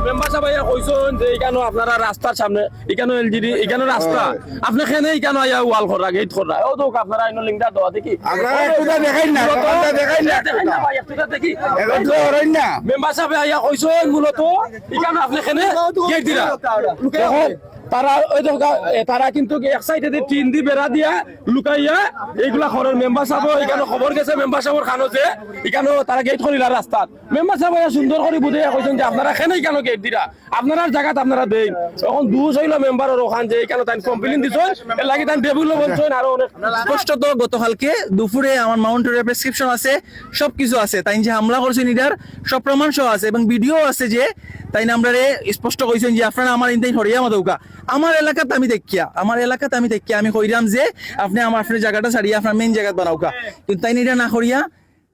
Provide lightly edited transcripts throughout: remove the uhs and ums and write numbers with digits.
Member সাহেব আইয়া কইছেন যে এখানে আপনারা রাস্তার সামনে এখানে এলজিডি এখানে রাস্তা আপনি কেন এখানে আইয়া ওয়াল করা গেট করা ও তো আপনারা আইনো লিংটা দেওয়া দেখি আপনারা একটুটা দেখাই না কথা দেখাই না ভাই একটুটা দেখি একটু হরই না মেম্বার সাহেব আইয়া কইছেন মূলত এখানে আপনি কেন গেট দিরা দেখুন তারা ওই তো তারা কিন্তু এক সাইডে দিয়ে টিন দি বেড়া দিয়া লুকাইয়া এইগুলা খবরের মেম্বার সাহেব এখানে খবর গেছে মেম্বার সাহেবের খানো যে এখানে তারা গেট করিলা রাস্তার মেম্বার সাহেব সুন্দর করে বুঝে কইছেন যে আপনারা কেন কেন গেট দিরা আপনারা জায়গাত আপনারা দেন এখন দুজ হইল মেম্বারের ওখান যে এখানে তাই কমপ্লেন দিছেন এর লাগি তাই টেবিলও বলছেন আর অনেক স্পষ্টত গতকালকে দুপুরে আমার মাউন্টের প্রেসক্রিপশন আছে সবকিছু আছে তাই যে হামলা করছেন এটার সব প্রমাণ সহ আছে এবং ভিডিও আছে যে তাই না আমরা স্পষ্ট কইছেন যে আপনারা আমার ইনতাই হরিয়া মাদৌকা আমার এলাকাতে আমি দেখিয়া আমি কইরাম যে আপনি আমার আপনার জায়গাটা ছাড়িয়া আপনার মেইন জায়গা বানাওকা কিন্তু তাই এটা না করিয়া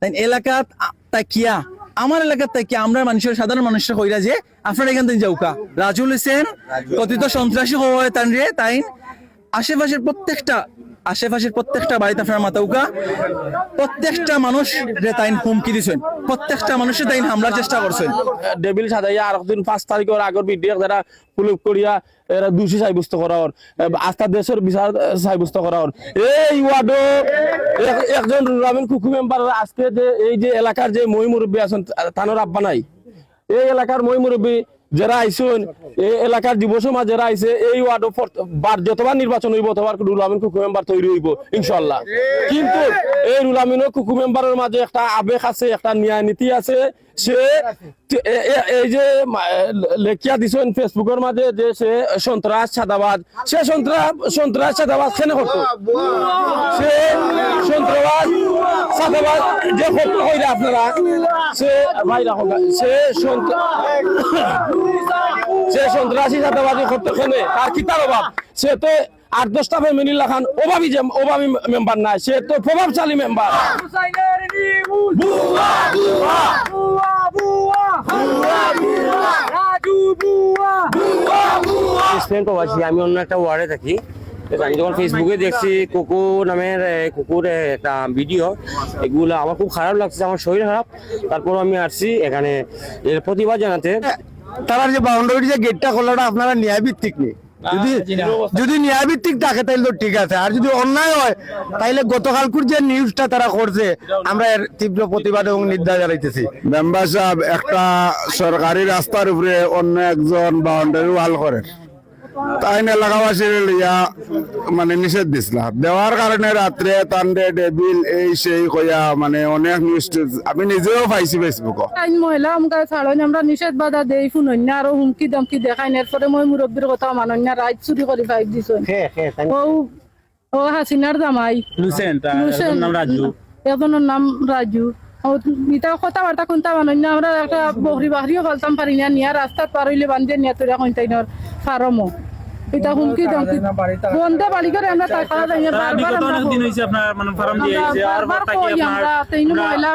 তাই এলাকাত তাকিয়া আমার এলাকার থেকে আমরা মানুষের সাধারণ মানুষরা কইরা যে আপনারা এখান থেকে যাওকা রাজুল হোসেন কথিত সন্ত্রাসী হওয়া তাই রে তাই আশেপাশের প্রত্যেকটা বাড়িতে আপনার মাতাউকা প্রত্যেকটা মানুষ যে তাই হুমকি দিছেন প্রত্যেকটা মানুষের তাই হামলার চেষ্টা করছেন ডেবিল সাজাইয়া আর দিন 5 তারিখের আগর ভিডিও যারা পুলিশ করিয়া এরা দোষী সাব্যস্ত করা হর আস্থা দেশের বিচার সাব্যস্ত করা হর এই ওয়ার্ডো একজন রুরামিন কুকু মেম্বার আজকে যে এই যে এলাকার যে মই মুরব্বী আছেন তানোর আব্বা নাই এই এলাকার মই মুরব্বী যারা আইসুন এই এলাকার যুব সমাজ যারা আইছে এই ওয়ার্ড যতবার নির্বাচন হইব ততবার রুল আমিন কুকু মেম্বার তৈরি হইব ইনশাল্লাহ কিন্তু এই রুল আমিন কুকু মেম্বারের মাঝে একটা আবেগ আছে একটা ন্যায় নীতি আছে সে এই যে লেখিয়া দিছেন ফেসবুকের মাঝে যে সে সন্ত্রাস ছাদাবাদ সে সন্ত্রাস ছাদাবাদ কেন করতো সে সন্ত্রাস ছাদাবাদ যে করতে হইলে আপনারা সে ভাইরা হোক সে সন্ত্রাসী ছাদাবাদী করতে কেনে তার কি তার অভাব সে তো 8-10টা ফ্যামিলি লাখান অভাবী মেম্বার নাই সে তো প্রভাবশালী মেম্বার আমি অন্য একটা ওয়ার্ডে থাকি আমি যখন ফেসবুকে দেখছি কুকু নামের কুকুর একটা ভিডিও এগুলো আমার খুব খারাপ লাগছে আমার শরীর খারাপ তারপর আমি আসছি এখানে এর প্রতিবাদ জানাতে তারা যে বাউন্ডারি যে গেটটা খোলাটা আপনারা ন্যায় ভিত্তিক নেই যদি ন্যায় ভিত্তিক থাকে তাহলে তো ঠিক আছে আর যদি অন্যায় হয় তাহলে গতকালকুর যে নিউজটা তারা করছে আমরা এর তীব্র প্রতিবাদ এবং নিন্দা জানাইতেছি মেম্বার সাহেব একটা সরকারি রাস্তার উপরে অন্য একজন বাউন্ডারি ওয়াল করে তাই এলাকাবাসীর লিয়া মানে নিষেধ দিছিল দেওয়ার কারণে রাত্রে তান্ডে ডেবিল এই সেই কইয়া মানে অনেক নিউজ আমি নিজেও পাইছি ফেসবুক মহিলা আমাকে ছাড়ন আমরা নিষেধ বাধা দেই শুনন্য আর হুমকি দমকি দেখাই এরপরে মই মুরব্বীর কথা মানন্য রাইট চুরি করে ফাইভ দিছেন ও হাসিনার জামাই এজনের নাম রাজু এটা কথাবার্তা কোনটা মানন্য আমরা একটা বহরি বাহরিও ফেলতাম পারি না নিয়া রাস্তাত পার হইলে বান্ধিয়ে নিয়ে তোরা কইতাইনর ফার্মও এটা হুমকি দমকি বন্ধে বাড়ি করে আমরা টাকা দেই বারবার অনেকদিন হইছে আপনার মানে ফার্ম দিয়েছে আর আমরা তিন মহিলা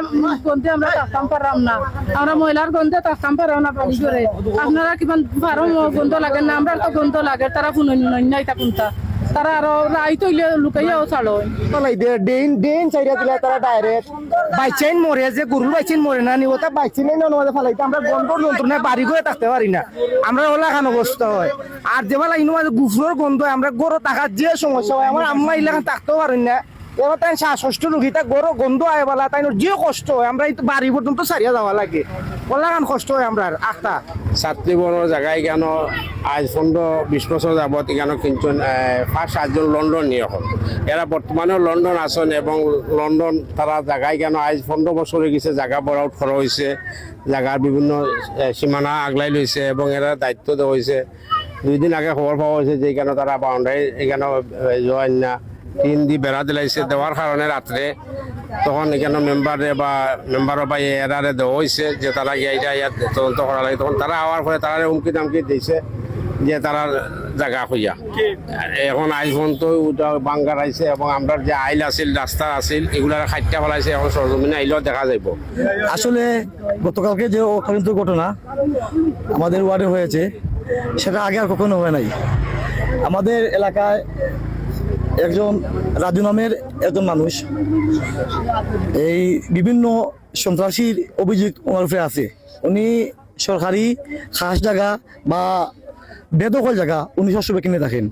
গন্ধে আমরা থাকতাম পারলাম না আমরা মহিলার গন্ধে থাকতাম পারলাম না বাড়ি করে আপনারা কিমান ফার্ম গন্ধ লাগে না আমরা তো গন্ধ লাগে তারা শুনুন এটা কোনটা তারা আরো রাই তৈলে লুকাইয়াও ছাড়ো ডেইন চাইরা দিলে তারা ডাইরেক্ট বাইচেন মরে যে গরুর বাইচেন মরে না নি ওটা বাইচেন না নমাজে ফেলাইতে আমরা গন্ধর যন্ত্রণায় বাড়ি করে থাকতে পারি না আমরা ওলা খান অবস্থা হয় আর যেবেলা ইনো মাঝে গুফুরের গন্ধ হয় আমরা গরু থাকার যে সমস্যা হয় আমার আম্মা ইলাকান থাকতেও পারেন না এবার তাই শ্বাসকষ্ট রোগী তা গরু গন্ধ হয় বলা তাই যে কষ্ট হয় আমরা এই বাড়ি পর্যন্ত সারিয়া যাওয়া লাগে ওলা খান কষ্ট হয় আমরা আখটা ছাত্রী বড় জায়গায় কেন আজ 15-20 বছর যাবত কেন কিন্তু 5-7জন লন্ডন নিয়ে হল এরা বর্তমানেও লন্ডন আসেন এবং লন্ডন তারা জায়গায় কেন আজ 15 বছর হয়ে গেছে জায়গা বড় আউট করা হয়েছে জায়গার বিভিন্ন সীমানা আগলাই লইছে এবং এরা দায়িত্ব দেওয়া হয়েছে 2 দিন আগে খবর পাওয়া হয়েছে যে কেন তারা বাউন্ডারি এখানে জয়েন না 3 দি বেড়া দিলাইছে দেওয়ার কারণে রাত্রে তখন এখানে মেম্বারও বা এরারে দেওয়া হয়েছে যে তারা ইয়াত তদন্ত করা লাগে তখন তারা আওয়ার পরে তারা হুমকি দামকি দিয়েছে যে তারা জায়গা খুঁজা এখন আইল পর্যন্ত বাঙ্গার আইছে এবং আমরা যে আইল আছিল রাস্তা আছিল এগুলার খাইটা ফেলাইছে এখন সরজমিনে আইলেও দেখা যাইব আসলে গতকালকে যে অকালিত ঘটনা আমাদের ওয়ার্ডে হয়েছে সেটা আগে আর কখনো হয় নাই আমাদের এলাকায় একজন রাজু নামের একজন মানুষ এই বিভিন্ন সন্ত্রাসীর অভিযোগ ওনার উপরে আছে উনি সরকারি খাস জায়গা বা বেদখল জায়গা উনি সবসময় কিনে থাকেন।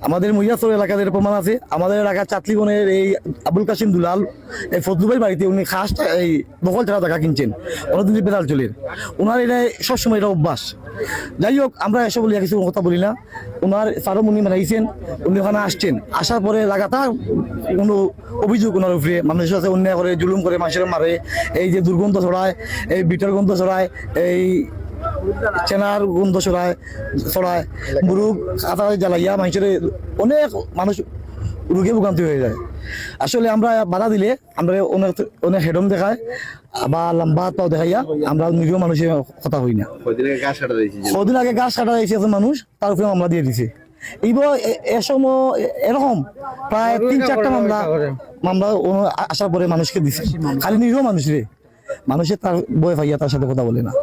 আমাদের মহিয়াচর এলাকাদের প্রমাণ আছে, আমাদের এলাকার চাতলিগণের এই আবুল কাসিম দুলাল এই ফজলুভাই বাড়িতে উনি খাস এই দখল ছাড়া জায়গা কিনছেন অনেকদিন বেতাল চলের, ওনার এটা সবসময় এটা অভ্যাস। যাই হোক, আমরা এসব বলি কিছু কথা বলি না। ওনার ফারম উনি মানাইছেন, উনি ওখানে আসছেন, আসার পরে লাগাতার কোনো অভিযোগ ওনার উপরে, মানুষের সাথে অন্যায় করে, জুলুম করে, মানুষের মারে, এই যে দুর্গন্ধ ছড়ায়, এই বিটার গন্ধ ছড়ায়, এই চেনার গন্ধ ছড়ায়, মুরুগ কাঁথা জ্বালাইয়া মানুষের অনেক মানুষ রোগে ভোগান্তি হয়ে যায়। আসলে আমরা বাধা দিলে আমরা অনেক অনেক হেডম দেখায় বা লম্বা পাও দেখাইয়া আমরা নিরীহ মানুষের কথা হই না। কদিন আগে গাছ কাটা দিয়েছে মানুষ, তার উপরে মামলা দিয়ে দিছে। এসময় এরকম প্রায় 3-4টা মামলা আসার পরে মানুষকে দিছে, খালি নিরীহ মানুষরে। মানুষের তার বয়ে ভাইয়া তার সাথে কথা বলে না।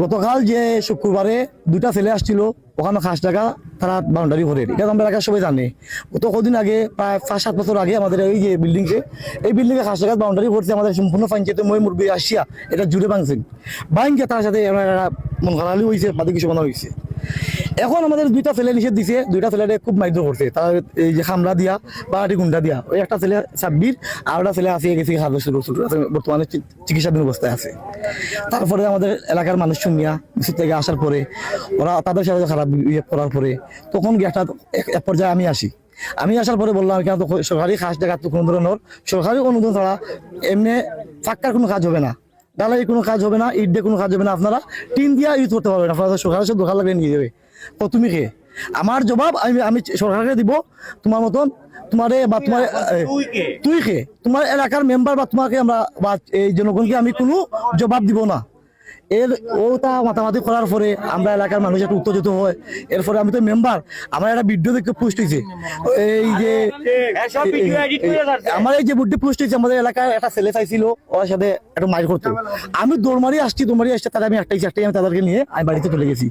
গতকাল যে শুক্রবারে 2টা ছেলে আসছিল, ওখানে খাস টাকা তারা বাউন্ডারি ভরে, এটা আমরা এলাকার সবাই জানে। গত কদিন আগে প্রায় 5-7 বছর আগে আমাদের এই যে বিল্ডিংসে, এই বিল্ডিং এ খাস টাকা বাউন্ডারি ভরছে, আমাদের সম্পূর্ণ পঞ্চায়েতে মই মুরব্বী আসিয়া এটা জুড়ে ভাঙছেন, ভাঙকে তার সাথে মন খারালি হয়েছে, বাদে কিছু বানা হয়েছে। এখন আমাদের 2টা ছেলে নিষেধ দিছে, 2টা ছেলে খুব মাইদ্র করছে, তার এই যে খামলা দিয়া বা গুন্ডা দিয়া। ওই একটা ছেলে 26 আর একটা ছেলে আসিয়ে গেছে বর্তমানে চিকিৎসাধীন অবস্থায় আছে। তারপরে আমাদের এলাকার মানুষ শুনিয়া মিছিল থেকে আসার পরে ওরা তাদের সাথে খারাপ করার পরে তখন একটা এক পর্যায়ে আমি আসার পরে বললাম, কেন তো সরকারি খাস জায়গা তো কোনো ধরনের সরকারি অনুদান ছাড়া এমনি ফাঁকার কোনো কাজ হবে না, ডালাই কোনো কাজ হবে না, ইট দিয়ে কোনো কাজ হবে না, আপনারা টিন দিয়া ইউজ করতে পারবেন, আপনারা সরকারের সাথে দোকান লাগিয়ে নিয়ে যাবে। তো তুমি কে? আমার জবাব আমি সরকারকে দিব, তোমার মতন তোমারে বা তোমার তুই কে, তোমার এলাকার মেম্বার বা তোমাকে আমরা বা এই জনগণকে আমি কোনো জবাব দিব না। এর ওটা মাতামাতি করার পরে আমরা এলাকার মানুষ একটু উত্তেজিত হয়। এরপরে আমি তো মেম্বার, আমার একটা ভিডিও দেখে পোস্ট হয়েছে, এই যে আমার এই যে ভিডিও পোস্ট হয়েছে, আমাদের এলাকার একটা ছেলে চাইছিল ওর সাথে একটু মাইর করতো, আমি দৌড়মারি আসছি তারা আমি একটাই আমি তাদেরকে নিয়ে আমি বাড়িতে চলে গেছি।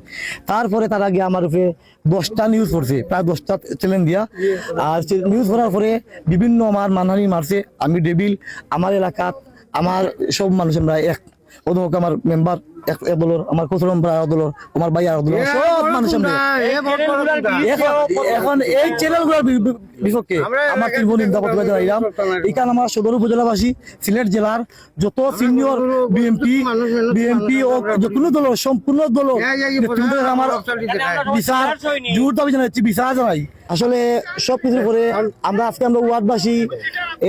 তারপরে তারা গিয়ে আমার উপরে 10টা নিউজ করছে, প্রায় 10টা চ্যানেল দিয়া। আর নিউজ করার পরে বিভিন্ন আমার মানহানি মারছে, আমি ডেবিল, আমার এলাকাত আমার সব মানুষ আমরা এক ওদক, আমার মেম্বার এক দলের, আমার কোচরম দলের, আমার ভাই আর দলের, সব মানুষ এখন এই চ্যানেলগুলোর বিপক্ষে আমার তীব্র নিন্দা প্রতিবাদ জানাইলাম। এখানে আমার সদর উপজেলাবাসী, সিলেট জেলার যত সিনিয়র বিএমপি ও যে কোনো দল, সম্পূর্ণ দল আমার বিচার জোর দাবি জানাচ্ছি, বিচার জানাই। আসলে সব কিছুর পরে আমরা আজকে আমরা ওয়ার্ডবাসী,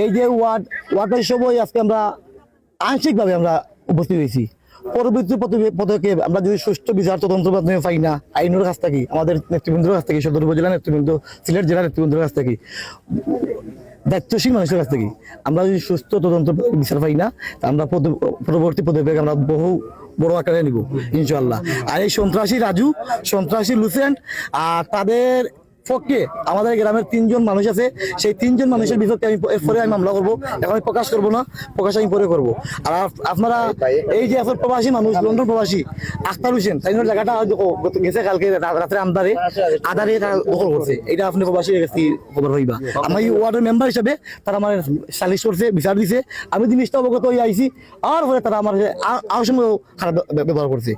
এই যে ওয়ার্ডবাসী সবাই আজকে আমরা আংশিকভাবে আমরা উপস্থিত হয়েছি। পরবর্তী পদক্ষেপ আমরা যদি সুষ্ঠু বিচার তদন্ত মাধ্যমে পাই না, আইনের কাছ থেকে, আমাদের নেতৃবৃন্দের কাছ থেকে, সদর উপজেলা নেতৃবৃন্দ, সিলেট জেলার নেতৃবৃন্দের কাছ থেকে, দায়িত্বশীল মানুষের কাছ থেকে আমরা যদি সুস্থ তদন্ত বিচার পাই না, আমরা পরবর্তী পদক্ষেপ আমরা বহু বড় আকারে নিব ইনশাআল্লাহ। আর এই সন্ত্রাসী রাজু, সন্ত্রাসী লুসেন্ট আর তাদের পক্ষে আমাদের গ্রামের 3জন মানুষ আছে, সেই 3জন মানুষের বিপক্ষে আমি এরপরে আমি মামলা করবো। এখন আমি প্রকাশ করবো না, প্রকাশ আমি পরে করবো। আর আপনারা এই যে এখন প্রবাসী মানুষ, লন্ডন প্রবাসী আখতার হোসেন, তাই জায়গাটা গেছে কালকে রাত্রে আদারে তারা দখল করছে, এটা আপনি প্রবাসী খবর হইবা। আমি ওয়ার্ডের মেম্বার হিসাবে তারা আমার সালিশ করছে, বিচার দিছে, আমি জিনিসটা অবগত হয়ে আইছি, আর পরে তারা আমার আর সঙ্গে খারাপ ব্যবহার করছে।